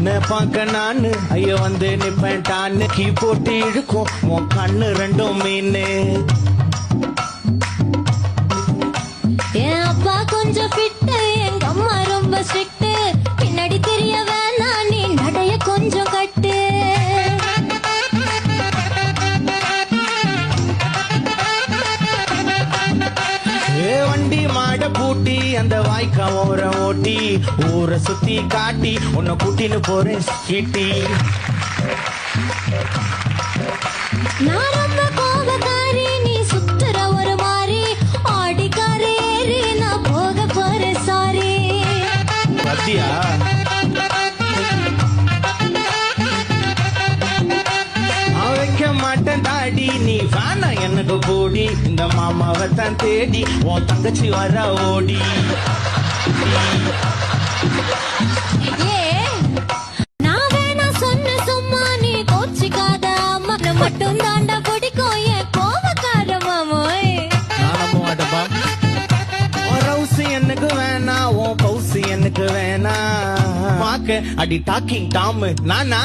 உன்னை பார்க்க நானு ஐயோ வந்து நிப்பேன் டான்னு கீ போட்டு இழுக்கும் உன் கண்ணு ரெண்டும் மீனு என் அப்பா கொஞ்சம் ஃபிட்டு எங்க அம்மா ரொம்ப ஸ்ட்ரிக்ட் பின்னாடி தெரிய வேணாம் நீ நடைய கொஞ்சம் கட்டு வண்டி மாட பூட்டி அந்த வாய்க்கா ஓரம் ஓட்டி ஊரை சுத்தி காட்டி உன்னை கூட்டின்னு போறேன் கீட்டி நான் ரொம்ப கோபக்காரி நீ சுத்துற ஒரு மாதிரி ஆடிக்காரேரி நான் போக போறேன் சாரி பத்தியா வைக்க மாட்டேன் தாடி நீ வேணா எனக்கு போடி இந்த மாமாவை தான் தேடி உன் தங்கச்சி வர ஓடி நான் வேணா சொன்ன சும்மா நீ கோச்சிக்காத அம்மா மட்டும் தாண்டா பிடிக்கும் என் கோபக்கார மாமோய் நானமோ மாட்டப்பா உன் ரவுசி எனக்கு வேணா உன் பவுசி எனக்கு வேணா பாக்க அடி டாக்கிங் டாமு நானா